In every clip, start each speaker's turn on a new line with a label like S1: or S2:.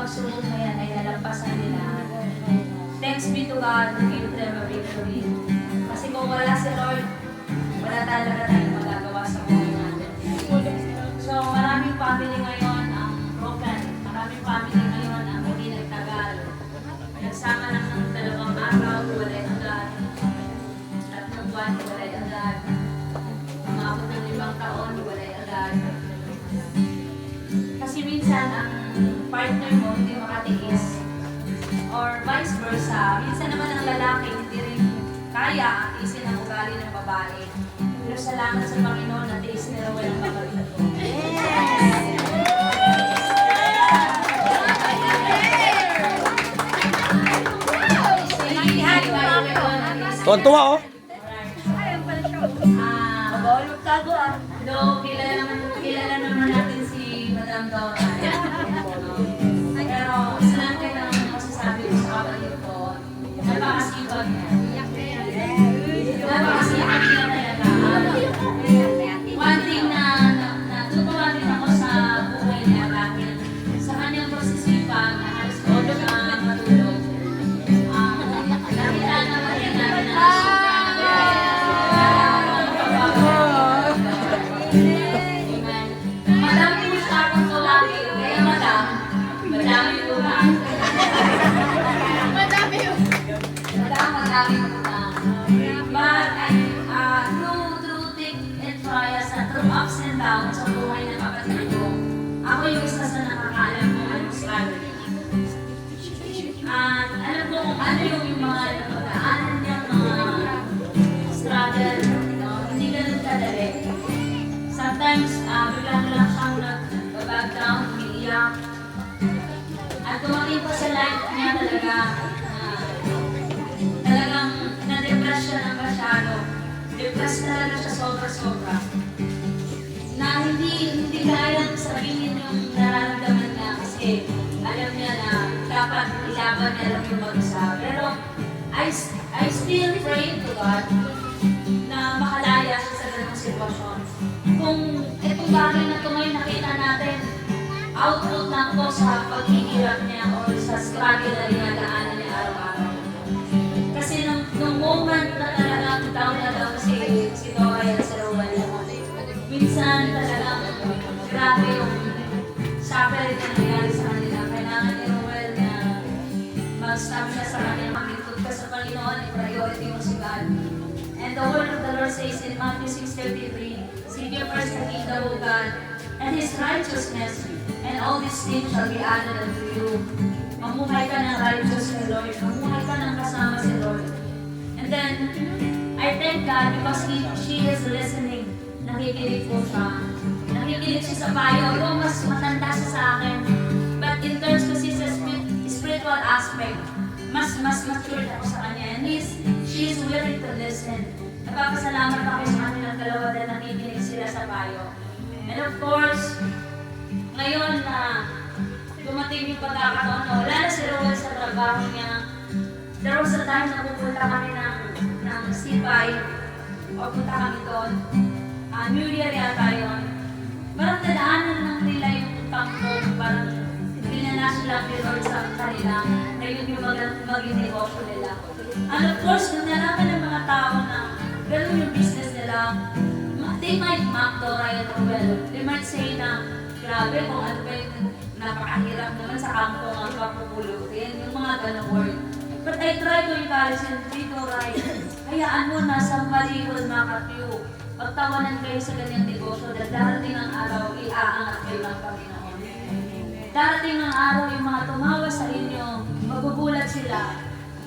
S1: pagsubok na yan ay nalampasan nila. Thanks be to God who gave them a victory. Kasi kung wala si Lord, wala talaga tayong magagawa sa buhay natin. So maraming family ngayon ang broken. Maraming family ngayon ang hindi nagtagal. Nagsama lang ng 2 araw, walay agad. 3 buwan, walay agad. Umabot ng 5 taon, walay agad. Kasi minsan ang partner mo hindi makatiis. Or vice versa. Minsan naman ang lalaki hindi rin kaya atiisin ang ugali ng babae. Pero salamat sa Panginoon na tiis nila walang babae ko.
S2: Tuwa oh.
S1: No, kilala naman natin si Madam Dora. Pero isa lang kayo lang masasabi ko sa kapatid ko, napakasipag niya. Napakasipag niya talaga. One thing na natutuwa din ako sa buhay niya dahil sa kanyang pagsisipag na halos ko siya matulog. Nakita naman rin namin na madami mo siya akong tulagi. Kaya madami utang. Madami utang. But through thick and trials at through ups and downs sa buhay ng kapatid ko, ako yung isa sa nakakaalam kung anong struggle. At alam ko kung ano yung mga napagdaanan niyang mga struggle. Hindi ganun kadali. Sometimes, biglang lang siyang nag-back down, umiiyak. At dumating pa sa life niya talagang na-depress siya ng masyado. Depressed talaga siya sobra-sobra. Na hindi kaya sabihin yung nararamdaman niya kasi alam niya na dapat ilaban niya lang yung mag-isa. Pero I still pray to God na makalaya siya sa ganung sitwasyon. Kung itong bagay na ito ngayon nakita natin, outlook na po sa paghihirap niya o sa struggle na dinadaanan niya araw-araw. Kasi nung moment na talagang down na daw si Dora yan sa Rowan, minsan talagang grabe yung suffering na nangyari sa kanila. Kailangan ni Rowan na mag-stop siya sa kanyang maglingkod ka sa Panginoon, i-priority mo si God. And the word of the Lord says in Matthew 6:33, seek ye first the kingdom of God and His righteousness, and all these things shall be added unto you. Mamuhay ka ng righteous ni Lord. Mamuhay ka ng kasama si Lord. And then, I thank God because she is listening. Nakikinig po siya. Nakikinig siya sa payo. Although mas matanda siya sa akin. But in terms kasi sa spiritual aspect, mas matured ako sa kanya. And she is willing to listen. Napapasalamat ako sa kanilang dalawa dahil nakikinig sila sa payo. And of course, ngayon na dumating yung pagkakataon na wala na si Roel sa trabaho niya, there was a time na pupunta kami ng Sipay o punta kami doon. New Year yata yun. Parang nadaanan lang nila yung utang ko, parang pinanasya lang ni Lord sa kanila na yun yung maging negosyo nila. And of course, nung nalaman ng mga tao na gano'n yung business nila, they might mock Dora and Roel. They might say na, grabe kung ano ba yung napakahirap naman sa kampo ang papupulutin, yung mga ganong word. But I try to encourage them, Dito, right? Hayaan mo na somebody will mock at you. Pagtawanan kayo sa ganyang negosyo dahil darating ang araw, iaangat kayo ng Panginoon. Darating ang araw, yung mga tumawa sa inyo, magugulat sila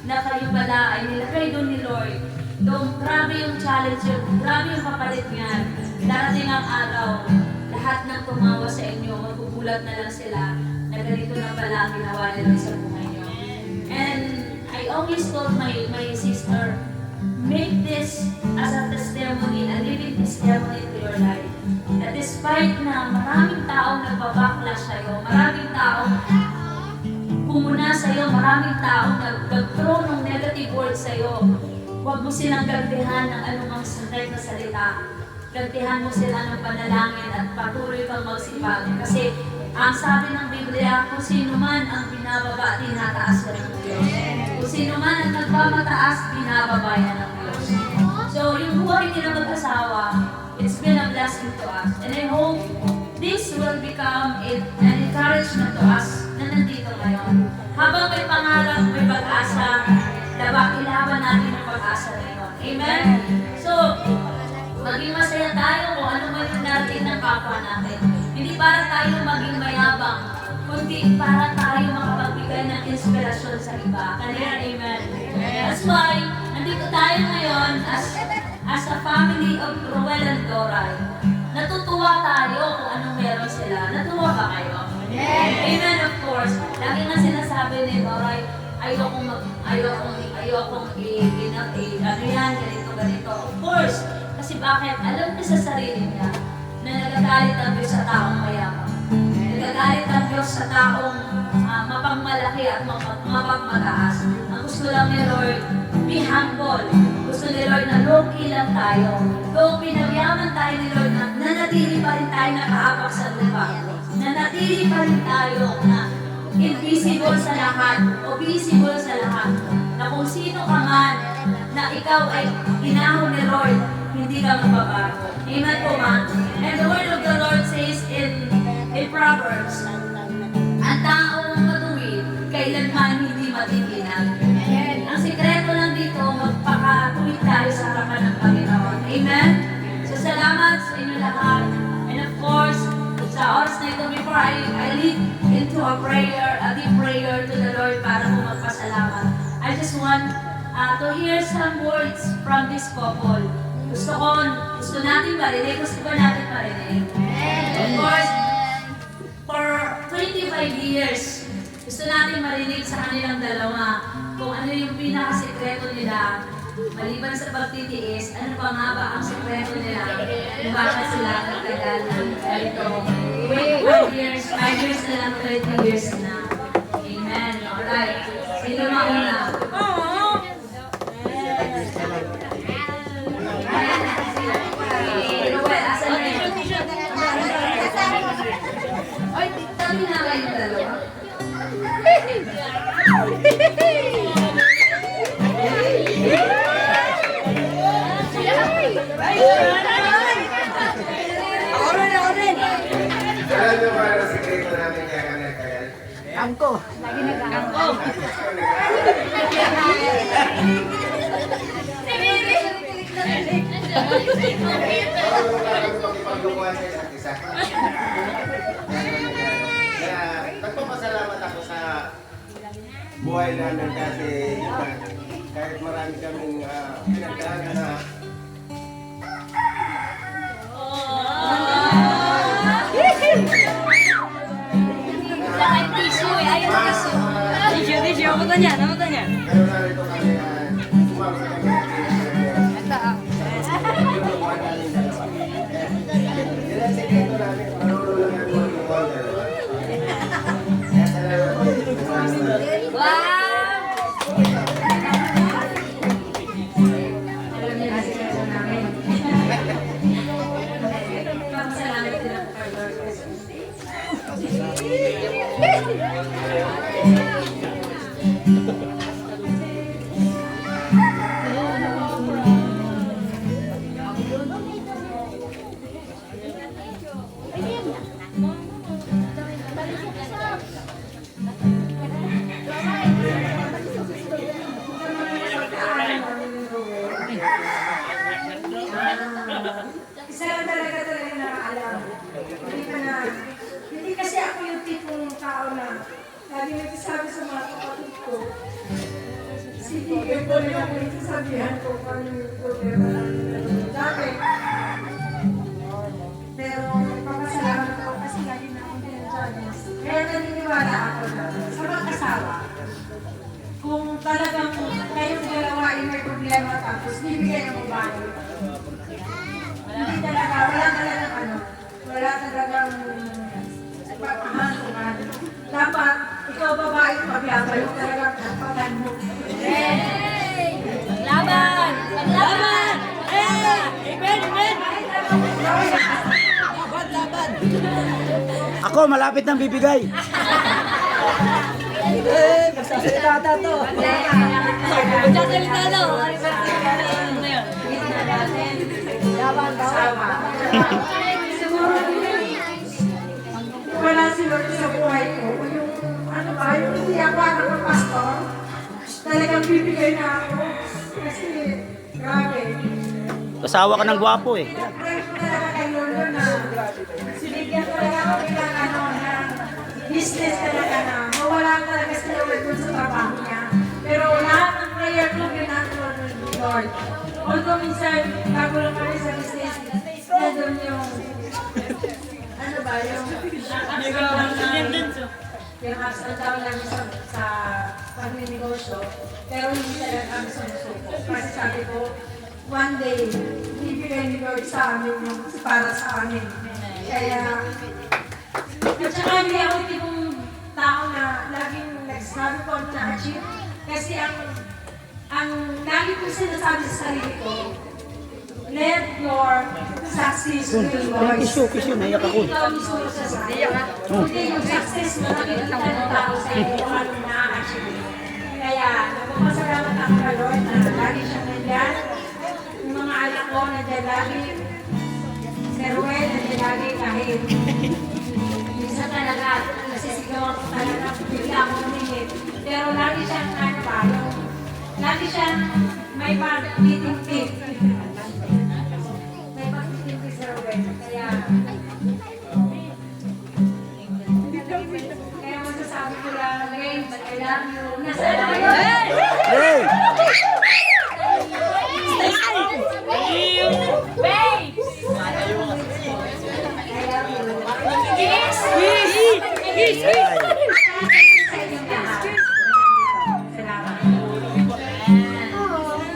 S1: na kayo pala ay nilagay doon ni Lord. Doon, grabe yung challenge yun, grabe yung kapalit niyan. Darating ang araw, lahat ng tumawa sa inyo, magugulat na lang sila na ganito na pala ang ginawa nila sa buhay niyo. And I always told my sister, make this as a testimony, a living testimony to your life. That despite na maraming taong nagbabaklas sa'yo, maraming taong pumuna sa'yo, maraming taong nag-throw ng negative words sa'yo, huwag mo silang gantihan ng anumang sakit na salita. Gantihan mo sila ng panalangin at patuloy kang magsipag. Kasi Ang sabi ng Biblia, kung sino man ang binababa, tinataas yan ng Diyos. Kung sino man ang nagpamataas, binababa yan ng Diyos. So, yung buhay nila mag-asawa, it's been a blessing to us. And I hope this will become an encouragement to us na nandito ngayon. Habang may pangarap, may pag-asa, ilaban natin yung pag-asa na yun. Amen? So, maging masaya tayo kung ano man yung natin ng kapwa natin. Hindi para tayo maging mayabang, kundi para tayo makapagbigay ng inspirasyon sa iba. Kanina, amen. That's why, nandito tayo ngayon as a family of Ruel and Doray. Natutuwa tayo kung anong meron sila. Natuwa ba kayo? Amen, of course. Lagi nga sinasabi ni Doray, ayokong ano yan, ganito. Of course, kasi bakit? Alam niya sa sarili niya na nagagalit ang Diyos sa taong mayaman. Nagagalit ang Diyos sa taong mapagmalaki at mapagmataas. Ang gusto lang ni Lord, be humble. Gusto ni Lord na low-key lang tayo. Though pinagyaman tayo ni Lord na nanatili pa rin tayo nakaapak sa lupa. Nanatili pa rin tayo na invisible sa lahat o visible sa lahat. Na kung sino ka man, na ikaw ay ginahon ni Lord, hindi ka mababago. Amen po ba? And the word of the Lord says in Proverbs, ang taong matuwid, kailanman hindi matitinag. Ang sikreto lang dito, magpakatuwid tayo sa harapan ng Panginoon. Amen? So salamat sa inyo lahat. And of course, sa oras na ito, before I lead into a prayer, a deep prayer to the Lord para po magpasalamat, I just want to hear some words from this couple. Gusto natin marinig. Gusto ba natin marinig? Of course, for 25 years, gusto natin marinig sa kanilang dalawa kung ano yung pinakasekreto nila. Maliban sa pagtitiis, ano pa nga ba ang sekreto nila kung bakit sila nagtagal ng ganito? 5 years na lang, 20 years na. Amen. Alright. Sino mauna? Ruel, asan na yun? Oy, tabi na kayong dalawa.
S3: Alam niyo ba ang sekreto namin kaya kami nagtagal?
S4: Angko. Lagi nag-angko.
S3: Paglukuhan sa isa't isa. Kaya nagpapasalamat ako sa buhay namin kasi kahit marami kaming pinagdaanan na
S4: Tissue. Ako to niya.
S3: pero narito kami sumama sa kami. Paglukuhan namin dalawa. Yan ang sekreto namin. Marunong lang yan maglukuhan dalawa. Kaya salamat.
S1: Alam niyo na sekreto namin. Salamat din ako kay Lord.
S5: Isa lang talaga nakaalam. Hindi kasi ako yung tipong tao na lagi nagsasabi sa mga kapatid ko. Sige, ko rin ako nagsasabihan ko kung ano yung problema namin dati. Pero papasalamat ako kasi lagi na akong pinagsabi. Kaya naniniwala ako na sa mag-asawa, kung talagang kayong dalawa ay may problema tapos bibigay ng babae. Hindi talaga, wala talagang pagmamahan. Dapat, ikaw babae, pagyabay mo talaga kapagan mo.
S4: Laban! Paglaban! Amen!
S2: Ako Ako, malapit nang bibigay.
S4: Magsasalita to.
S5: Siguro wala si Lord sa buhay ko. Yung ano ba, yung hindi ako anak ng pastor, talagang bibigay na ako. Kasi, grabe.
S2: Asawa ka ng gwapo eh.
S5: Pray ko talaga kay Lord na sinigyan talaga ako bilang ano na business talaga na mawala talaga si Lord dun sa trabaho niya. Pero lahat ng prayer ko ginagawa ng Lord. Although minsan, bago lang kami sa business, nandun yung ano ba, yung ups and down namin sa pagninegosyo. Pero hindi talaga kami sumusuko. Kasi sabi ko, one day, bibigay ni Lord sa amin yung para sa amin. Kaya, at saka hindi ako tipong tao na laging nagsasabi ko ano na-achieve. Kasi ang lagi ko sinasabi sa sarili ko, let your success be yours.
S2: Kisyo, naiyak ako.
S5: Ikaw mismo sa sarili. Hindi yung success mo nakikita ng tao sa iyo kung anong na-achieve. Kaya, nagpapasalamat ako kay Lord na lagi siya nandyan. Yung mga anak ko nandyan lagi. Si Ruel nandyan lagi kahit minsan talaga nasisigawan ko talaga bigla ako humingit. Pero lagi siyang ano ba, lagi siyang may pagtitintik. May pagtitintik si Ruel. Kaya masasabi ko lang, Rain, I love you. Nasaan na kayo?
S2: Hey!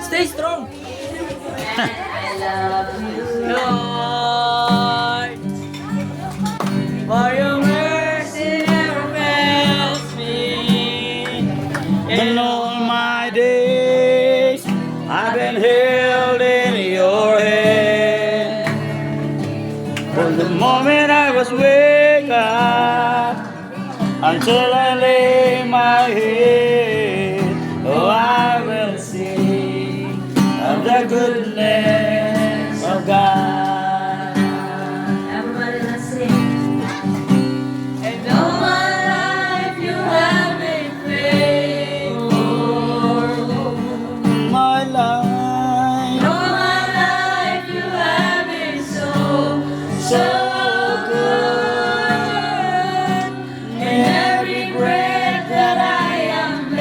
S4: Stay strong.
S1: Lord, for your mercy never fails me.
S2: In all my days, I've been held in your hand. From the moment I was wake up until I lay my head, oh, I will sing of the goodness of God.
S1: Everybody let's sing. And all my life you have been faithful.
S2: My life,
S1: All my life you have been so good. And every breath that I am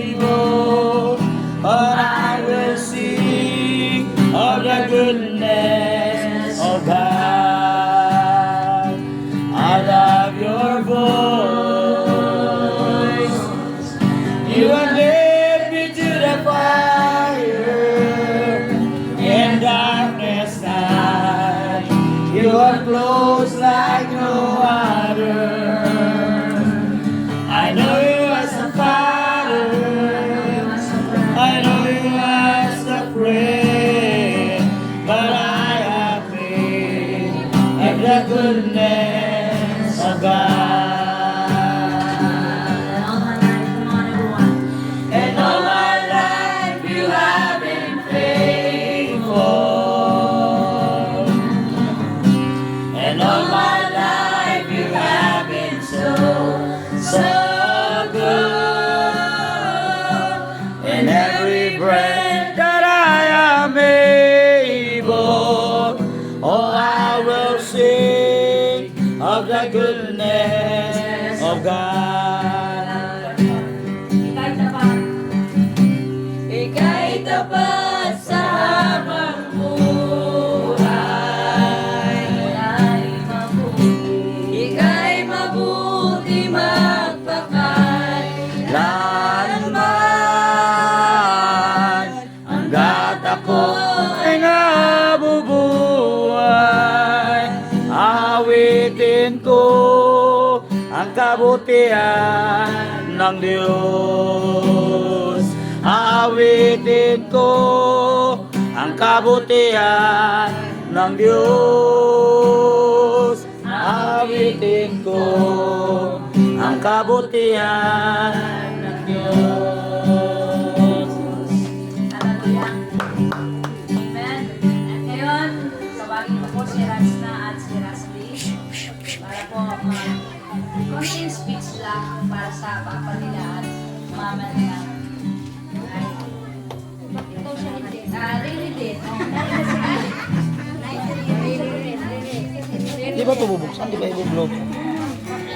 S1: able,
S2: but I will sing of the goodness of God. I love your voice. You have led me to the fire in darkness night. You are close like no other. I know you as a father. I know you as a friend, but I have faith in the goodness of God.
S1: all my life, come on everyone.
S2: And all my life you have been faithful. And all my life you have been so good. In every breath that I am able, oh, I will sing of the goodness of God.
S1: Ika'y tapat. Ika'y tapat sa habang buhay. Ika'y mabuti
S2: Kailanman hanggat ako ay nabubuhay, awitin ko ang kabutihan ng Diyos. Awitin ko ang kabutihan ng Diyos. awitin ko ang kabutihan ng Diyos.
S1: Hallelujah. Amen. At ngayon, tawagin ko po si Ratsna at si Rasli para po konting speech lang para sa papa nila at mama nila. Really din.
S2: Di ba ito bubuksan? Di ba ibublog?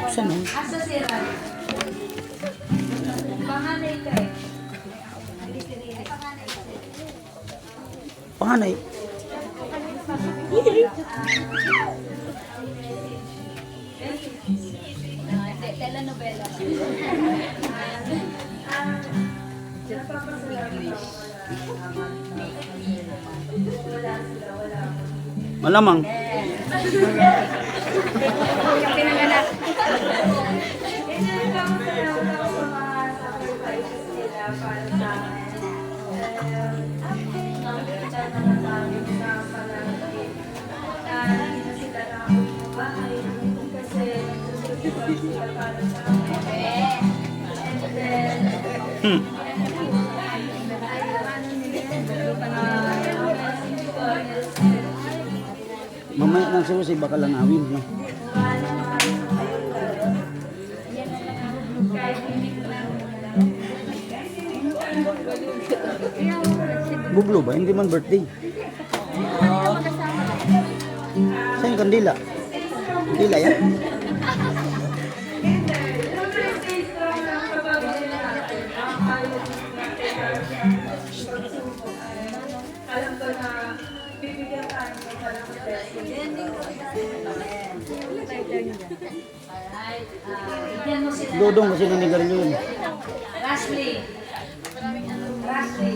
S2: Buksan mo.
S1: Asa si Ral? Panganay ka eh.
S2: Panganay.
S1: Telenovela.
S2: Malamang. Mamaya ng susi baka lang awin, no? Bublo ba? Hindi man birthday. Saan yung kandila? Kandila yan?
S5: Alam ko na bibigyan tayo ng palang blessing.
S1: Alright. Bigyan mo sila.
S2: Dodong kasi nanigarilyo yun.
S1: Rasli. Rasli.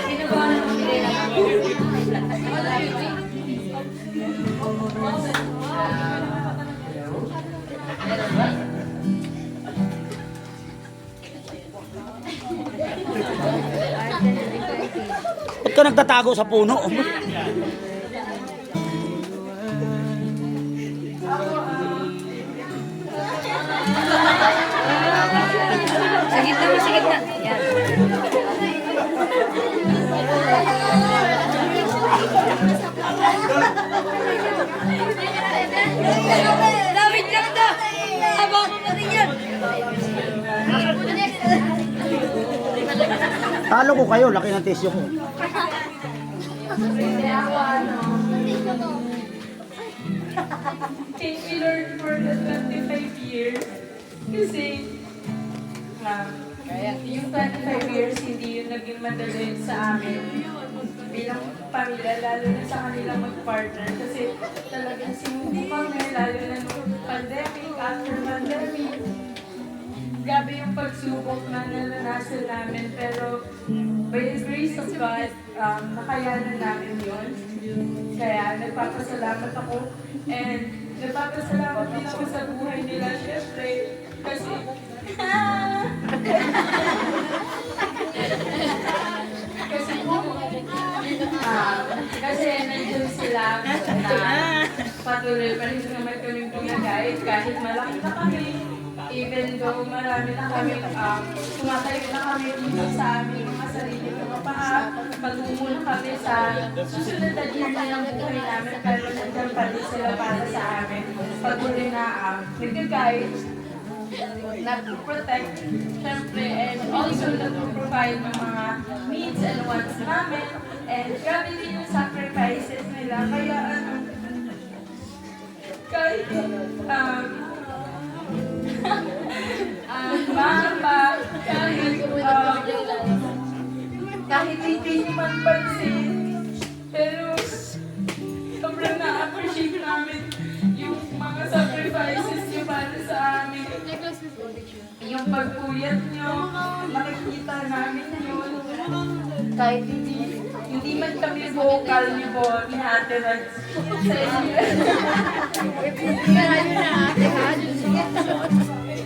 S1: Sino ba ang magbigay ng meron ba?
S2: Ba't ka nagtatago sa puno?
S1: Sa gitna mo, sa gitna. Yan. David lang to! Abang ko rin yan!
S2: Talo ko kayo, laki ng tesyo ko.
S5: Hindi ako thank you Lord for the 25 years. Kasi, yung 25 years, hindi yun naging madali sa amin bilang pamilya, lalo na sa kanilang mag-partner. Kasi talagang sinubo kami, lalo na nung pandemic, after pandemic. Grabe yung pagsubok na naranasan namin, pero by the grace of God, nakayanan namin yun. Kaya nagpapasalamat ako, and nagpapasalamat din ako sa buhay nila, syempre, kasi kasi nandiyan sila na patuloy pa rin naman kami gumagayad kahit malaki na kami. Even though marami na kami, tumatayo na kami dito sa aming mga sarili mga paa, pag-umo na kami sa susunod na year na ng buhay namin, pero nandiyan pa rin sila para sa amin. Patuloy na nag-guide, nag-protect, syempre, and also nag-provide ng mga needs and wants namin. And grabe din yung sacrifices nila. Kaya kahit mahaba, kahit hindi naman pansin, pero sobrang na-appreciate namin yung mga sacrifices nyo para sa amin. Yung pagpuyat nyo, makikita namin yun. Kahit hindi man kami vocal nyo po, ni Ate Raj. Sa inyo.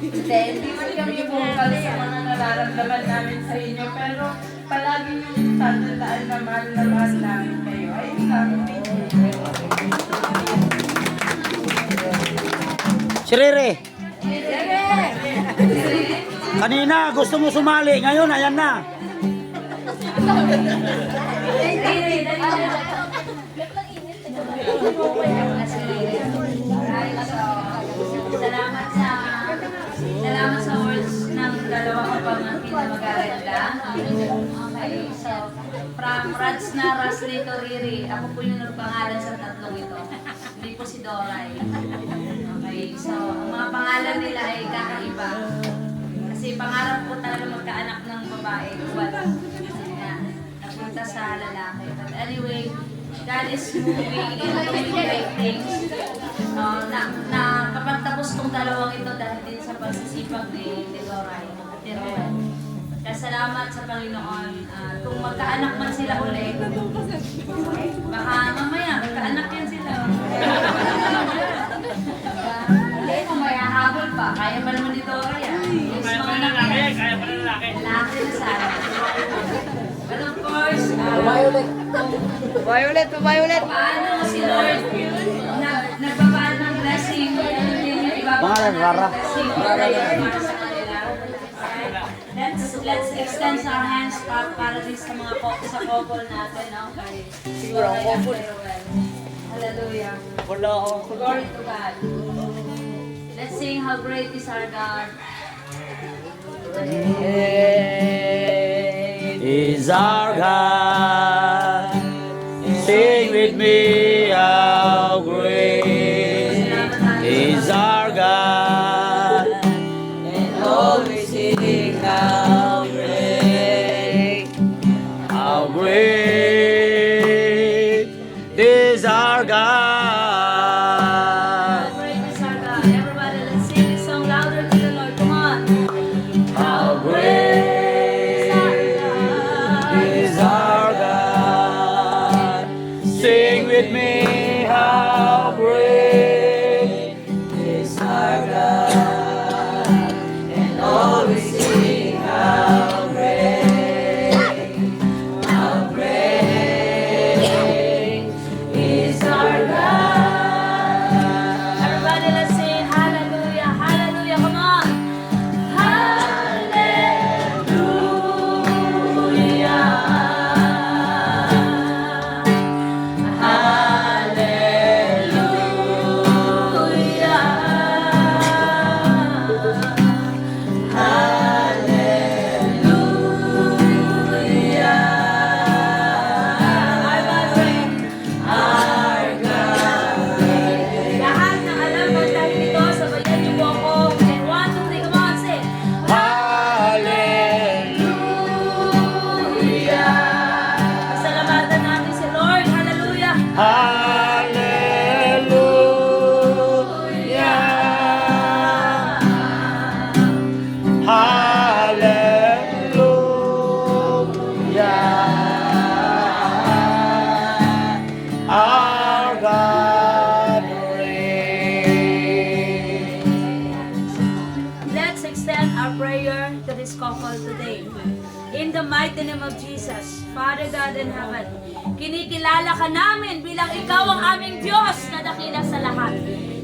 S5: Hindi man kami vocal sa mga nararamdaman namin sa inyo, pero palagi yung tatandaan na mahal namin kayo. Ay, thank you.
S2: Si Rere. Kanina gusto mo sumali, ngayon ayan na.
S1: Salamat sa words ng dalawa ko pamangkin na mag-arenda. Okay, so from Rats na Raslito Riri, ako po yung nagpangalan sa tatlong ito. Hindi po si Doray. Okay, so ang mga pangalan nila ay kakaiba. Kasi pangarap po talaga magkaanak ng babae. Wala. Napunta sa lalaki. But anyway, God is moving and doing great things. Na kapag tapos tong dalawang ito dahil din sa pagsisipag ni Doray at ni Roel. Kaya salamat sa Panginoon. Kung magkaanak man sila uli, baka mamaya magkaanak yan sila. Hindi, mamaya habol pa. Kaya pa naman ni Doray. Kaya pa na lalaki. Kaya pa na lalaki. Lalaki na sana. But of course,
S4: Violet.
S1: paano si Lord nagbabaan ng blessing,
S2: Pangalan, Rara.
S1: Let's extend our hands para din sa mga sa couple natin, okay? Siguro ang couple. Hallelujah.
S4: Wala ako.
S1: Glory to God. Let's sing how great is our God.
S2: Is our God. Sing with me, how great is our God.
S4: And always sing how great.
S2: How great is our God.
S1: How great is our God. Everybody, let's sing this song louder to the Lord. Come on.
S2: How great is our God. Sing with me, how great is our God.
S4: And always sing how great. How great is our God.
S1: Everybody, let's sing hallelujah, hallelujah. Come on. Lahat ng alam mo dahil ito, sabayan niyo po ako. And 1, 2, 3, come on, sing. Pasalamatan natin si Lord. Hallelujah.
S2: Hallelujah. Hallelujah. Our God reigns.
S1: Let's extend our prayer to this couple today. In the mighty name of Jesus, Father God in heaven, kinikilala ka namin bilang ikaw ang aming Diyos na dakila sa lahat.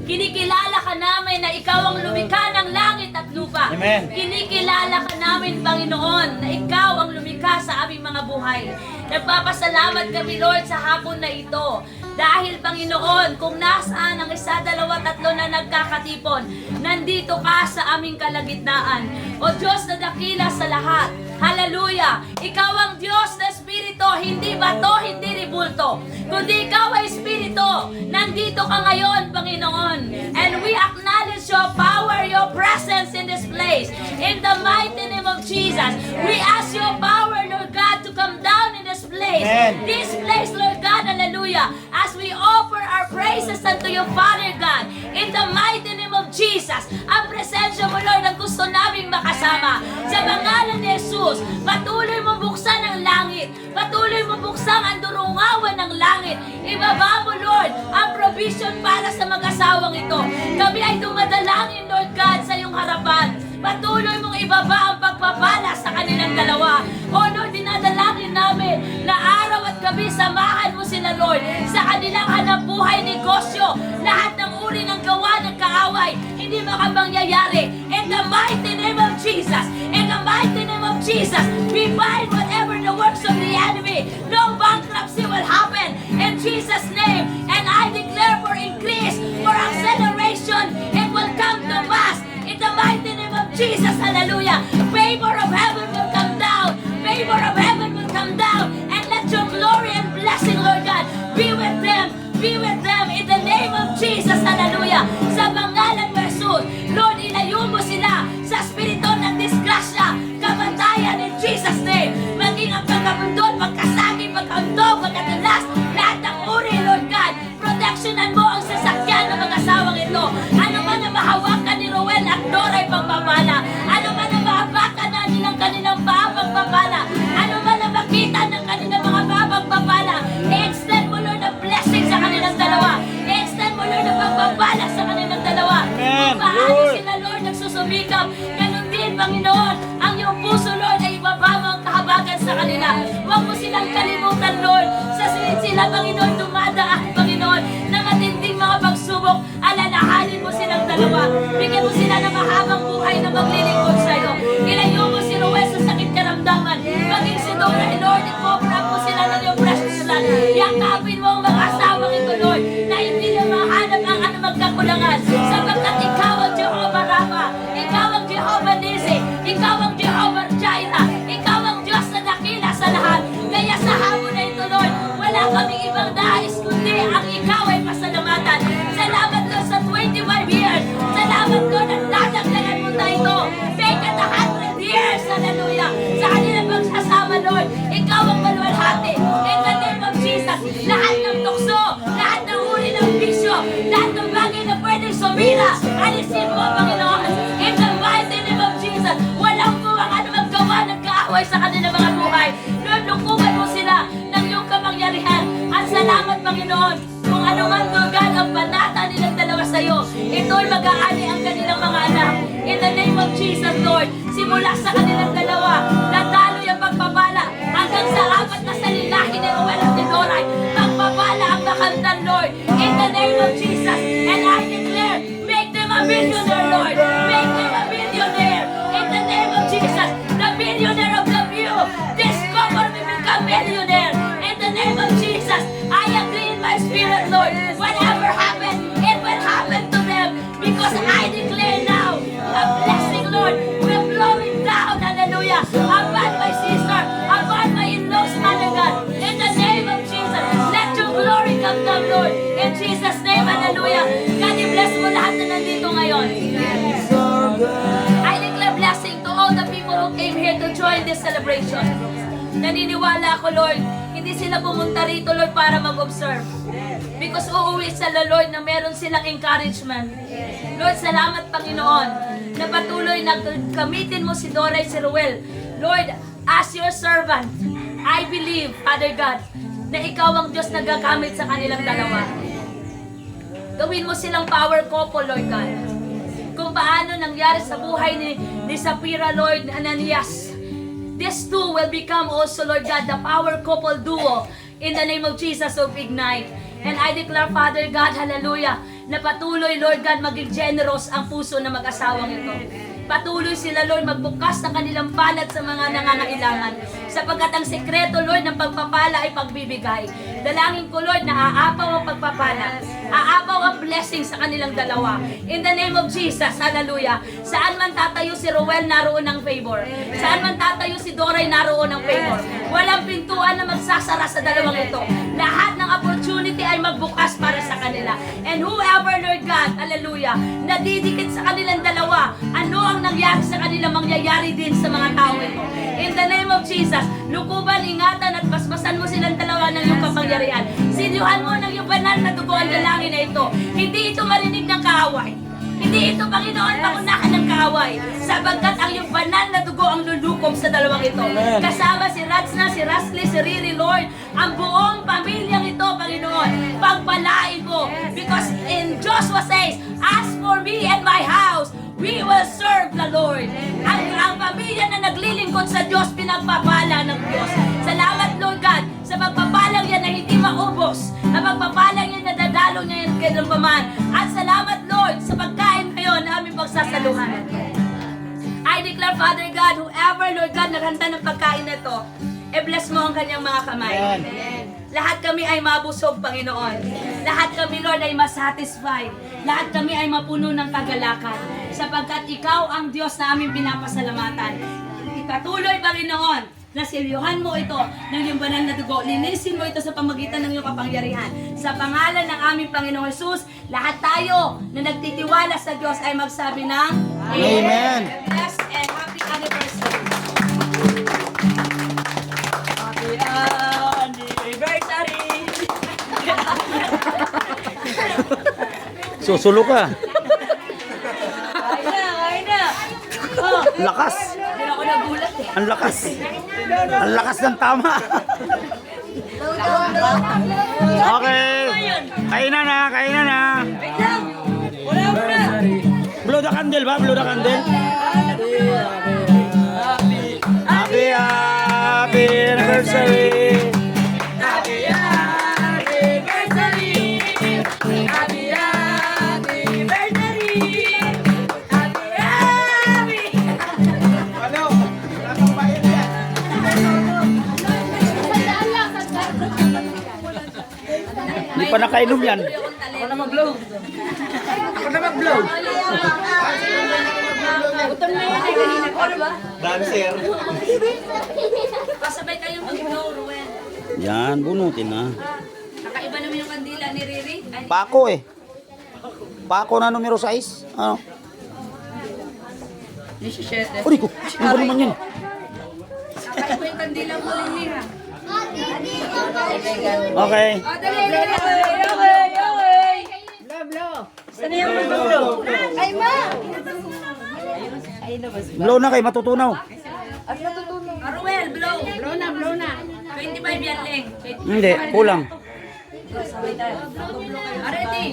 S1: Kinikilala ka namin na ikaw ang lumikha ng langit at lupa.
S2: Amen.
S1: Kinikilala ka namin, Panginoon, na ikaw ang lumikha sa aming mga buhay. Nagpapasalamat kami, Lord, sa hapon na ito. Dahil, Panginoon, kung nasaan ang 1, 2, 3 na nagkakatipon, nandito ka sa aming kalagitnaan. O Diyos na dakila sa lahat. Hallelujah! Ikaw ang Diyos na Espiritu, hindi bato, hindi ribulto. Kundi ikaw ay Espiritu. Nandito ka ngayon, Panginoon. And we acknowledge your power, your presence in this place. In the mighty name of Jesus, we ask your power, Lord God, to come down in this place.
S2: Amen.
S1: This place, Lord God, hallelujah. As we offer our praises unto you, Father God, in the mighty name of Jesus, ang presensya mo, Lord, ang gusto naming makasama. Sa pangalan ni Jesus, patuloy mo buksan ang langit. Patuloy mo buksan ang durungawan ng langit. Ibaba mo, Lord, ang provision para sa mag-asawang ito. Kami ay dumadalangin, Lord God, sa iyong harapan. Patuloy mong ibaba ang pagpapala sa kanilang dalawa. O Lord, dinadalangin namin na araw at gabi samahan mo sila, Lord, sa kanilang hanapbuhay negosyo. Lahat ng uri ng gawa ng kaaway, hindi makapangyayari. In the mighty name of Jesus, in the mighty name of Jesus, we bind whatever the works of the enemy. No bankruptcy will happen in Jesus' name. And I declare for increase, for acceleration, it will come to pass. In the mighty name of Jesus, hallelujah. Favor of heaven will come down. Favor of heaven will come down. And let your glory and blessing, Lord God, be with them. Be with them in the name of Jesus, hallelujah. Sa pangalan mo, Jesus, Lord, ilayo mo sila sa spirito ng disgrasya, kamatayan in Jesus' name. Maging ang pagkabundol, pagkasagi, pagkaundog, pagkatulas, lahat ng uri, Lord God. Protectionan mo ang sasakyan ng mga asawang ito. Ano man ang mahawakan ni Rowel at Dora ay pagpapala. Ano man ang maabakan na nilang kanilang paa pagpapala. Ano man ang makita ng kanilang mga paa pagpapala. I-extend mo, Lord, ang blessing sa kanilang dalawa. I-extend mo, Lord, ang pagpapala sa kanilang dalawa. Kung paano sila, Lord, nagsusumikap, ganun din, Panginoon, ang iyong puso, Lord, ay ibaba mo ang kahabagan sa kanila. Huwag mo silang kalimutan, Lord, sa sila, Panginoon, dumadaan, Panginoon, na matinding mga pagsubok, alalahanin mo silang dalawa. Bigyan mo sila ng mahabang buhay na maglilingkod sa iyo. Ilayo mo si Rowel sa sakit karamdaman. Maging si Dora, Lord, i-cover mo sila ng iyong precious blood. Yakapin mo ang mga asawang ito, Lord, na hindi na mahanap ang magkakulangan. Sapagkat ikaw ang Jehovah Rapha, ikaw ang Jehovah Nissi, ikaw ang Jehovah Jireh, ikaw ang Diyos na dakila sa lahat. Kaya sa hapon na ito, Lord, wala kaming ibang nais kundi ang ikaw ay pasalamatan. Salamat, Lord, sa 25 years. Salamat, Lord, at dadagdagan mo na ito. Make it 100 years, hallelujah. Sa kanilang pagsasama, Lord, ikaw ang maluwalhati. In the name of Jesus, lahat ng tukso, lahat ng uri ng bisyo, lahat ng bagay na pwedeng sumira, alisin mo, Panginoon. In the mighty name of Jesus, walang buwang ano maggawa ng kaaway sa kanilang mga buhay. Lord, lukuman mo sila ng iyong kapangyarihan. At salamat, Panginoon, kung ano man, Lord God, ang panata nilang dalawa sa iyo, ito'y mag-aani ang kanilang mga anak. In the name of Jesus, Lord, simula sa kanilang dalawa, natalo yung pagpapala hanggang sa apat na salinahin ni Rowel at ni Dora. Pagpapala ang makamtan, Lord. In the name of Jesus, and I declare, make them a millionaire, Lord. Make them a millionaire. In the name of Jesus, the millionaire of the view, this couple will become millionaire. In the name of Jesus, I agree in my spirit, Lord. Whatever happened, it will happen to them. Because I declare now, a blessing, Lord, will flowing down, hallelujah, upon my sister, upon my in-laws, Father God. In the name of Jesus, let your glory come down, Lord. In Jesus' name, hallelujah. God, i-bless mo lahat na nandito ngayon. I declare blessing to all the people who came here to join this celebration. Naniniwala ako, Lord, hindi sila pumunta rito, Lord, para mag-observe. Because uuwi sila, Lord, na meron silang encouragement. Lord, salamat, Panginoon, na patuloy na gamitin mo si Dora at si Rowel. Lord, as your servant, I believe, Father God, na ikaw ang Diyos na gagamit sa kanilang dalawa. Gawin mo silang power couple, Lord God. Kung paano nangyari sa buhay ni Sapphira, Lord, Ananias. These two will become also, Lord God, the power couple duo in the name of Jesus of Ignite. And I declare, Father God, hallelujah, na patuloy, Lord God, maging generous ang puso ng mag-asawang ito. Patuloy sila, Lord, magbukas ng kanilang palad sa mga nangangailangan. Sapagkat ang sekreto, Lord, ng pagpapala ay pagbibigay. Dalangin ko, Lord, na aapaw ang pagpapala. Aapaw ang blessing sa kanilang dalawa. In the name of Jesus, hallelujah. Saan man tatayo si Rowel, naroon ng favor. Saan man tatayo si Dora, naroon ng favor. Walang pintuan na magsasara sa dalawang ito. Lahat ng opportunity ay magbukas para sa kanila. And whoever, Lord God, hallelujah, nadidikit sa kanilang dalawa, ano ang nangyari sa kanila, mangyayari din sa mga tao ito. In the name of Jesus, lukuban, ingatan at basbasan mo silang dalawa ng iyong kapangyarihan. Sinyuhan mo ng iyong banal na dugo ang dalangin na ito. Hindi ito marinig ng kaaway. Hindi ito, Panginoon, pangunahan ng kaaway. Sapagkat ang iyong banal na dugo ang lulukob sa dalawang ito. Kasama si Ratsna, si Rasli, si Riri, Lord, ang buong pamilyang ito, Panginoon, pagpalain mo. Because in Joshua says, as for me and my house, we will serve the Lord. Ang pamilya na naglilingkod sa Diyos, pinagpapala ng Diyos. Salamat, Lord God, sa pagpapalang yan na hindi maubos. Ang pagpapalang yan na dadalo niya yan kailan paman. At salamat, Lord, sa pagkain ngayon na sasaluhan. I declare, Father God, whoever, Lord God, naghanda ng pagkain na to, bless mo ang kanyang mga kamay. Lahat kami ay mabusog, Panginoon. Lahat kami, Lord, ay masatisfied. Lahat kami ay mapuno ng kagalakan. Sapagkat Ikaw ang Diyos na aming pinapasalamatan. Ipatuloy, Panginoon, na silyuhan mo ito ng iyong banal na dugo. Linisin mo ito sa pamagitan ng iyong kapangyarihan. Sa pangalan ng aming Panginoong Jesus, lahat tayo na nagtitiwala sa Diyos ay magsabi ng
S2: Amen.
S1: Blessed and happy anniversary. Happy anniversary.
S2: Susulo ka.
S1: Kain na. Oh,
S2: Lakas.
S1: hindi ako nagulat eh.
S2: Ang lakas. Ang lakas ng tama. Okay. Kainan na, kainan na.
S1: Wait lang. Wala mo na.
S2: Blow the candle ba? Blow the candle. Happy, happy anniversary.
S1: Happy anniversary. Happy anniversary. Happy happy.
S3: Ano? Wala pang bayad yan.
S2: Hindi pa nakainom yan.
S1: Ako na mag-blow. Gutom na yan eh. Kanina ko, diba?
S3: Dancer.
S1: Kasabay kayong mag-blow, Ruel.
S2: Yan, bunutin na.
S1: Nakaiba naman yung kandila ni Riri. Ay,
S2: Pako eh. Pako na numero 6. Ano?
S1: ni Shishete.
S2: Uri ko. Ano ba naman yan?
S1: Nakaiba yung kandila mo rin niya.
S2: Okay.
S1: O, dali, dali. Okay. Sana yung mag-blow? Ay, ma!
S2: Blow na kay matutunaw.
S1: Ruel, blow. Blow na. 25 yan, Leng.
S2: Hindi, kulang.
S1: Ready?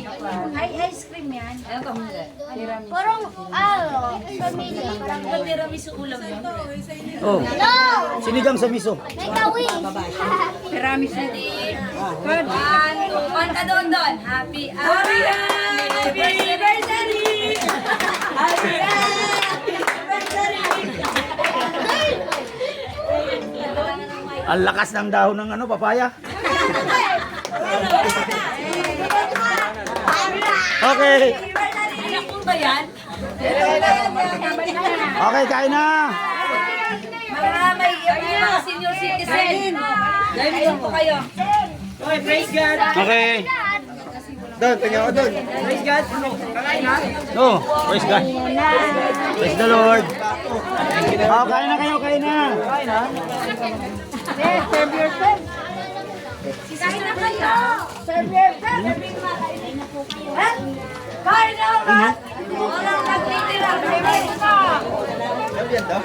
S5: Ay, ice cream yan.
S1: Ayun ka muna.
S6: Parang, pamilya.
S1: Parang ba tiramisu ulam yun?
S2: Oh.
S6: No!
S2: Sinigang sa miso.
S6: May gawin.
S1: Ready? 1, 2, kanta doon. Happy anniversary! Happy
S2: Ang lakas ng dahon ng ano, papaya. Okay.
S1: Anak mo ba yan?
S2: Okay, kain na.
S1: Maramay yung mga senior citizen. Ayun po kayo.
S2: Okay.
S3: Doon, tingnan ko doon.
S2: No, praise God. Praise the Lord. Oh, kain na kayo, kain na.
S5: Serve yourself. Kain na kayo. Serve yourself. Kain na ba? Walang nagtitira. Kain na.
S3: Sabi yan daw?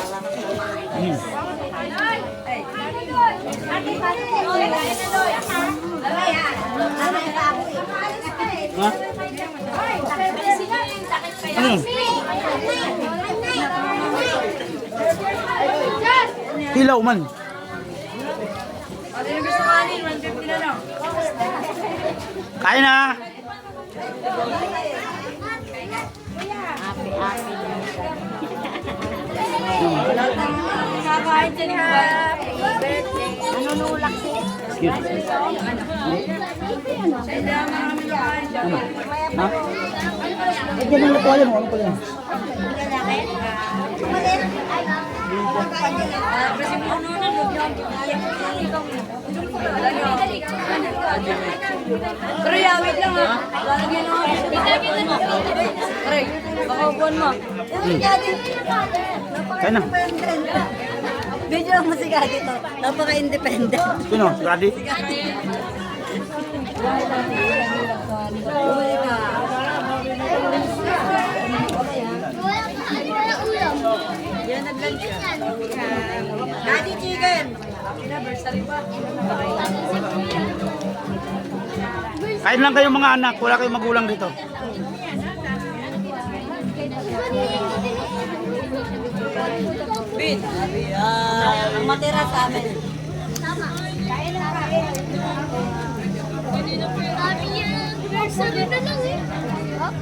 S2: Ha? Ano? Hilaw man. Kain na.
S5: Kakain dyan ha. Nanunulak siya.
S2: Excuse. Ha? Eh, ganun na po yan. Ano pala yan?
S1: Pero wait lang ha. Lalagyan mo. Pre, baka upuan mo.
S2: Kain na.
S5: Video mo si Gagi to. Napaka-independent.
S2: Sino? Si Daddy?
S6: Wala ulam.
S5: Yan, nag-lunch ka. Daddy chicken.
S2: Kain lang kayo mga anak. Wala kayong magulang dito.
S5: Ang matira sa amin.
S6: Tama. Kain na kain. Sabi niya, sorry na lang eh. Oh?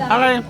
S2: Okay.